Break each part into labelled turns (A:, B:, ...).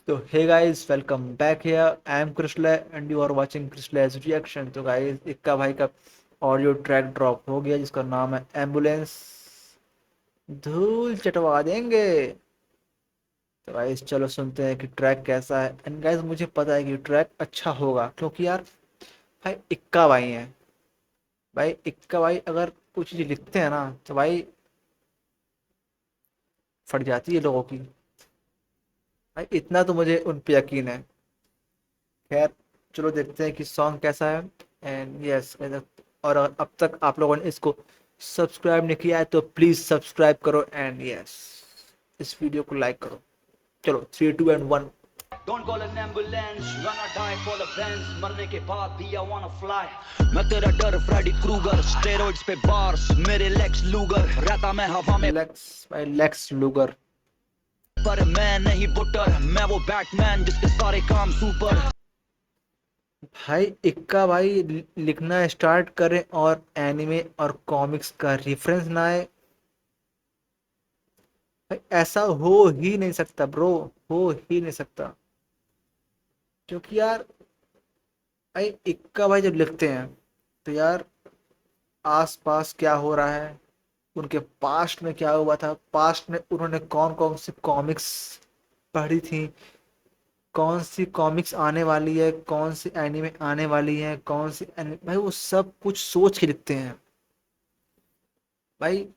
A: तो hey guys, welcome back here. I am Krishna and you are watching Krishna's reaction. तो guys, Ikka भाई का audio track drop हो गया जिसका नाम है एम्बुलेंस। धूल चटवा देंगे। तो गाइस चलो सुनते हैं कि ट्रैक कैसा है। एंड गाइस मुझे पता है कि ट्रैक अच्छा होगा क्योंकि यार भाई इक्का भाई हैं। भाई इक्का भाई अगर कुछ चीज लिखते हैं ना तो भाई फट जाती है लोगों की। भाई इतना तो मुझे उन पे यकीन है। खैर, चलो देखते हैं कि सॉन्ग कैसा है। एंड यस, और अब तक आप लोगों ने इसको सब्सक्राइब नहीं किया है तो प्लीज सब्सक्राइब करो। एंड यस, इस वीडियो को लाइक करो। चलो 3 2 and 1।
B: Don't call an ambulance, when I die call a Benz, मरने के बाद भी I wanna fly। मैं तेरा डर फ्रेडी क्रूगर, स्टेरॉइड्स पे बार्स, मेरे लेक्स लूगर, रहता मैं हवा में
A: लेक्स लूगर।
B: पर मैं नहीं बुटर, मैं वो बैटमैन जिसके सारे काम सुपर।
A: भाई इक्का भाई लिखना स्टार्ट करें और एनिमे और कॉमिक्स का रेफरेंस ना आए। भाई ऐसा हो ही नहीं सकता ब्रो, हो ही नहीं सकता। क्योंकि यार भाई इक्का भाई जब लिखते हैं तो यार आसपास क्या हो रहा है, उनके पास्ट में क्या हुआ था, पास्ट में उन्होंने कौन कौन सी कॉमिक्स पढ़ी थी, कौन सी कॉमिक्स आने वाली है, कौन सी एनीमे आने वाली है, कौन सी भाई वो सब कुछ सोच के लिखते हैं भाई।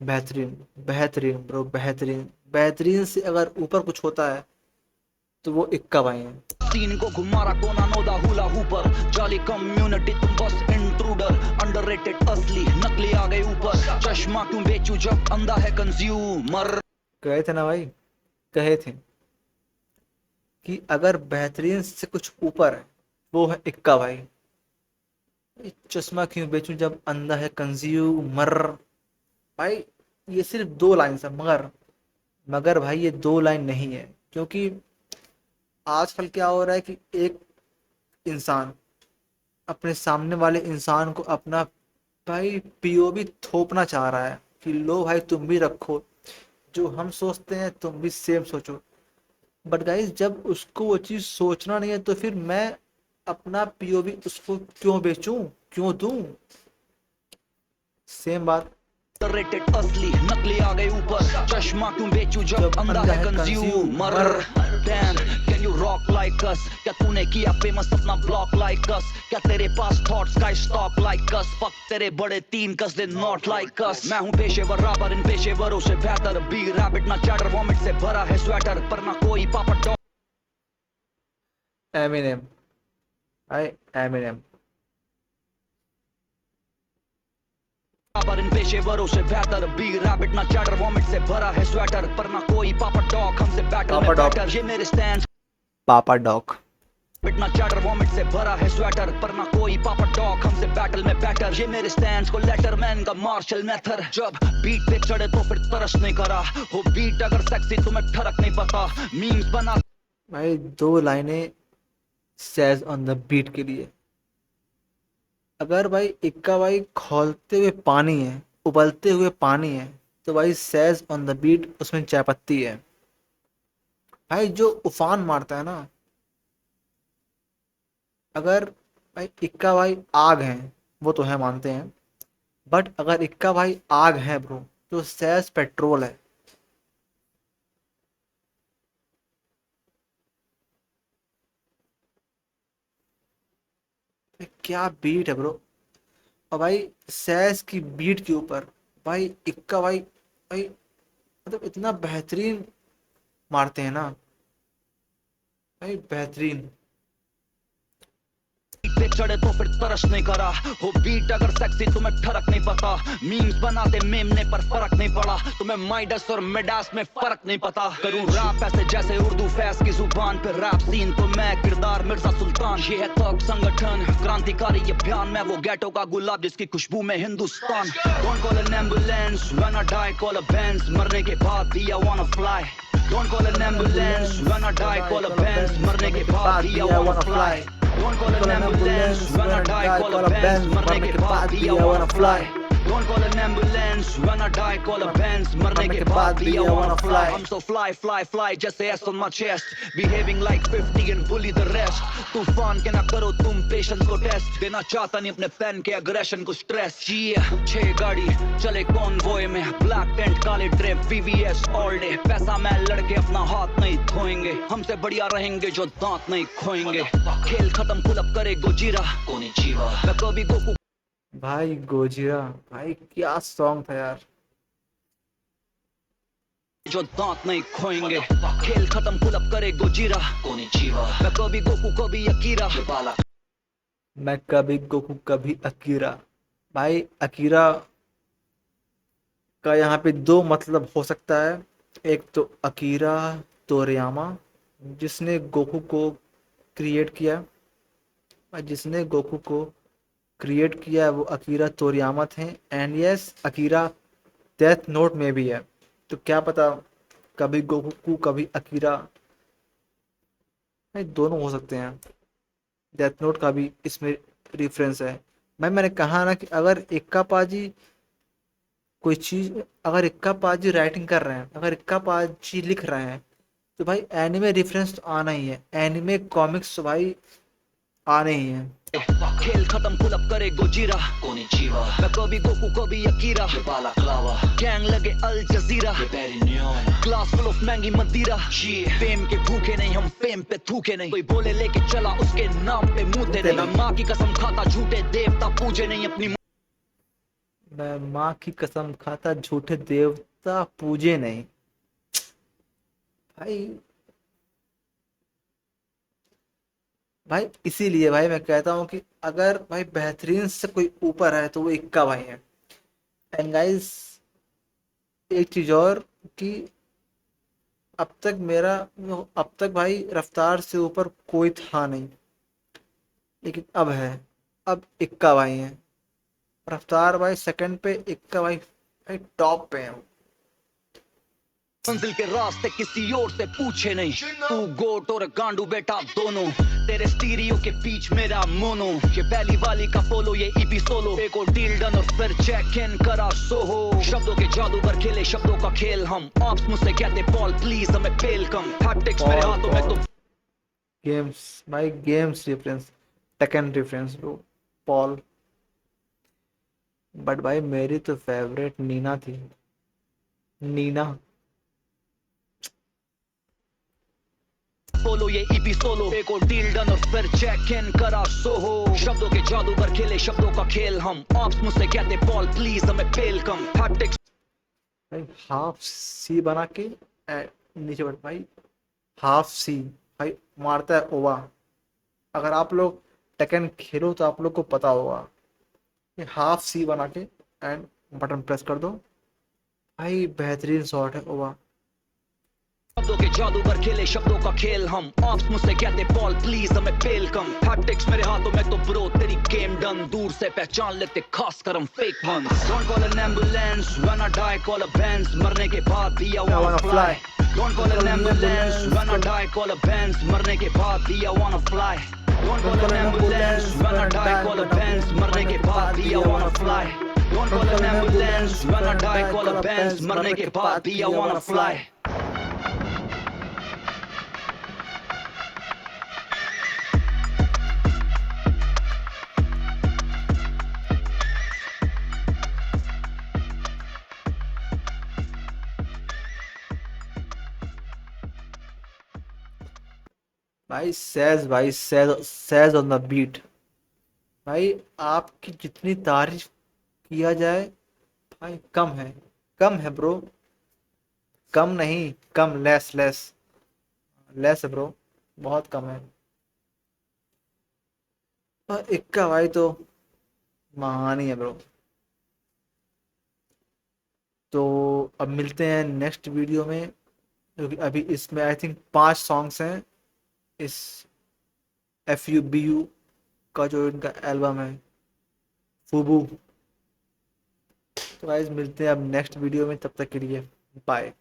A: बेहतरीन, बेहतरीन ब्रो, बेहतरीन। बेहतरीन से अगर ऊपर कुछ होता है तो वो इक्का भाई है।
B: सीन को घुमारा कोना नोदा हुला हुपर, जाली कम्युनिटी तुम बस इंट्रूडर, अंडररेटेड असली नकली आ गए ऊपर, चश्मा क्यों बेचूं जब अंधा है कंज्यूमर।
A: कहे थे ना भाई, कहे थे कि अगर बेहतरीन से कुछ ऊपर है वो है इक्का भाई। चश्मा क्यों बेचूं जब अंधा है कंज्यूमर। भाई ये सिर्फ दो लाइन है, मगर मगर भाई ये दो लाइन नहीं है। क्योंकि आजकल क्या हो रहा है कि एक इंसान अपने सामने वाले इंसान को अपना भाई पीओवी थोपना चाह रहा है कि लो भाई तुम भी रखो, जो हम सोचते हैं तुम भी सेम सोचो। बट गाइस जब उसको वो चीज सोचना नहीं है तो फिर मैं अपना पीओवी उसको क्यों बेचूं, क्यों दूं। सेम बात।
B: रेटेड असली नकली आ गए ऊपर, चश्मा क्यों बेचूं जब अंधा है consumer. Dam can you rock like us, क्या तूने किया फेमस अपना ब्लॉक लाइक अस, क्या तेरे पास थॉट्स का स्टॉक लाइक अस, फक तेरे बड़े तीन कस दे नॉट लाइक अस। मैं हूं पेशेवर रैपर, इन पेशेवरों से बेहतर, बी रैबिट ना चैटर, वॉमिट से भरा है स्वेटर, पर ना कोई पापा डॉग।
A: एमिनेम, आई एमिनेम।
B: पर इन पेशेवरों से बेहतर, बी रैबिट ना चैटर, वॉमिट से भरा है स्वेटर, पर ना कोई पापा डॉग हमसे बैटल में बैटर। ये मेरे स्टैंड
A: पापा डॉग।
B: बिटना चैटर, वॉमिट से भरा है स्वेटर, पर ना कोई पापा डॉग हमसे बैटल में बैटर। ये मेरे स्टैंड्स को लेटर मैन का मार्शल मेथड, जब बीट पे चढ़े तो फिर तरस नहीं करा, हो बीट अगर सेक्सी तुम्हें ठरक नहीं पता, मीम्स बना।
A: भाई दो लाइनें सेज ऑन द बीट के लिए। अगर भाई इक्का भाई खौलते हुए पानी है, उबलते हुए पानी है, तो भाई सेज ऑन द बीट उसमें चाय पत्ती है। भाई जो उफान मारता है ना, अगर भाई इक्का भाई आग है, वो तो है मानते हैं, बट अगर इक्का भाई आग है ब्रो तो सेज पेट्रोल है। भाई क्या बीट है ब्रो। और भाई सैस की बीट के ऊपर भाई इक्का भाई भाई मतलब इतना बेहतरीन मारते हैं ना भाई, बेहतरीन।
B: पे चढ़े तो फिर तरस नहीं करा, हो बीट अगर सेक्सी तुम्हें ठरक नहीं पता, मीम्स बनाते मेमने पर फर्क नहीं पड़ा, तुम्हें माइडस और मिडास में फर्क नहीं पता। करूं रैप ऐसे जैसे उर्दू फैस की जुबान पे रैप सीन, तो मैं किरदार मिर्जा सुल्तान। ये है तक संगठन क्रांतिकारी, ये बयान, मैं वो गैटो का गुलाब जिसकी खुशबू में Hindustan. Don't call an ambulance, when I die call a Benz, मरने के बाद भी I wanna fly. Don't call an ambulance, when I die call a Benz, मरने के बाद भी I wanna fly. Don't call an ambulance, when I die call a Benz, मरने के बाद भी I wanna fly। Don't call an ambulance when I die, call a Benz. मरने के बाद भी I wanna fly. I'm so fly, fly, fly, जैसे S on my chest. Behaving like 50 and bully the rest. तूफान के ना करो तुम patience को test. देना चाहता नहीं अपने फैन के aggression को stress. Yeah, 6 गाड़ी चले convoy में. Black tent काले ड्रेप VVS all day. पैसा मैं लड़के अपना हाथ नहीं धोएंगे. हमसे बढ़िया रहेंगे जो दांत नहीं खोएंगे. खेल खत्म पुल अप करे गोजीरा. कोनिचिवा. मैं कभी गोकू
A: भाई गोजिरा, भाई क्या सॉन्ग था यार।
B: जो दांत नहीं खोएंगे. खेल खत्म पुल अप करे गोजीरा. कोनिचिवा. मैं कभी गोकू कभी अकीरा.
A: मैं कभी गोकू कभी अकीरा। भाई अकीरा का यहाँ पे दो मतलब हो सकता है। एक तो अकीरा तोरियामा, जिसने गोकू को क्रिएट किया, और जिसने गोकू को क्रिएट किया है वो अकीरा तोरियामा थे। And yes, Akira death note में भी है। तो क्या पता कभी गोकू कभी अकीरा, भाई दोनों हो सकते हैं। डेथ नोट का भी इसमें रेफरेंस है। मैंने कहा ना कि अगर इक्का पाजी कोई चीज, अगर इक्का पाजी राइटिंग कर रहे हैं, अगर इक्का पाजी लिख रहे हैं, तो भाई एनिमे रेफरेंस तो आना ही है। एनिमे कॉमिक्स तो भाई आने ही है।
B: खेल खत्म पुल अप करे गोजीरा. कोनिचिवा. मैं कभी गोकू कभी अकीरा. बालाक्लावा. गैंग लगे अल जजीरा. क्लास फुल ऑफ महंगी मदिरा. फेम के भूखे नहीं, हम फेम पे थूके नहीं. कोई बोले लेके चला उसके नाम पे मुंह नहीं. मैं माँ की कसम खाता झूठे देवता पूजे नहीं अपनी.
A: मैं माँ की कसम खाता झूठे देवता पूजे नहीं। भाई इसीलिए भाई मैं कहता हूँ कि अगर भाई बेहतरीन से कोई ऊपर है तो वो इक्का भाई है। एंड गाइस, एक चीज और कि अब तक भाई रफ्तार से ऊपर कोई था नहीं, लेकिन अब है। अब इक्का भाई है। रफ्तार भाई सेकंड पे, इक्का भाई टॉप पे है।
B: मंजिल के रास्ते किसी और से पूछे नहीं. तू गोट और गांडू बेटा दोनों. तेरे स्टीरियो के बीच मेरा मोनो. ये पहली वाली का फॉलो, ये ईपी सोलो. एक और डील डन और फिर चेक इन करा सोहो. शब्दों के जादू पर खेले शब्दों का खेल हम. ऑप्स मुझसे कहते पॉल प्लीज हमें फेल कम. टैक्टिक्स मेरे हाथों में तो
A: गेम्स भाई, games reference, taken reference bro, Paul. But भाई मेरी तो फेवरेट नीना थी। नीना
B: फॉलो, ये ईपी सोलो. एक और डील डन और फिर चेक इन करा सोहो. शब्दों के जादू पर खेले शब्दों का खेल हम. ऑप्स मुझसे कहते पॉल प्लीज हमें फेल कम. टैक्टिक्स
A: भाई हाफ सी बना के नीचे बढ़ भाई, हाफ सी भाई मारता है ओवा। अगर आप लोग टेकन खेलो तो आप लोग को पता होगा। ये हाफ सी बना के एंड बटन प्रेस कर दो, भाई बेहतरीन शॉट है ओवा।
B: शब्दों के जादू पर खेले शब्दों का खेल हम. ऑप्स मुझसे कहते पॉल प्लीज हमें फेल कम. टैक्टिक्स मेरे हाथों में तो ब्रो तेरी गेम डन. दूर से पहचान लेते खास कर हम fake ones. Don't call an ambulance when I die, call a Benz. मरने के बाद भी I wanna fly. Don't call an ambulance when I die, call a Benz. मरने के बाद भी I wanna fly. Don't call an ambulance when I die, call a Benz. मरने के बाद भी I wanna fly. Don't call an ambulance when I die, call a Benz. मरने के बाद भी I wanna fly.
A: भाई सैज ऑन द बीट। भाई आपकी जितनी तारीफ किया जाए भाई कम है ब्रो। कम नहीं, कम, लेस है ब्रो, बहुत कम है। और इक्का भाई तो महान ही है ब्रो। तो अब मिलते हैं नेक्स्ट वीडियो में, क्योंकि अभी इसमें आई थिंक 5 सॉन्ग्स हैं इस FUBU का जो इनका एल्बम है फूबू। तो गाइस मिलते हैं अब नेक्स्ट वीडियो में, तब तक के लिए बाय।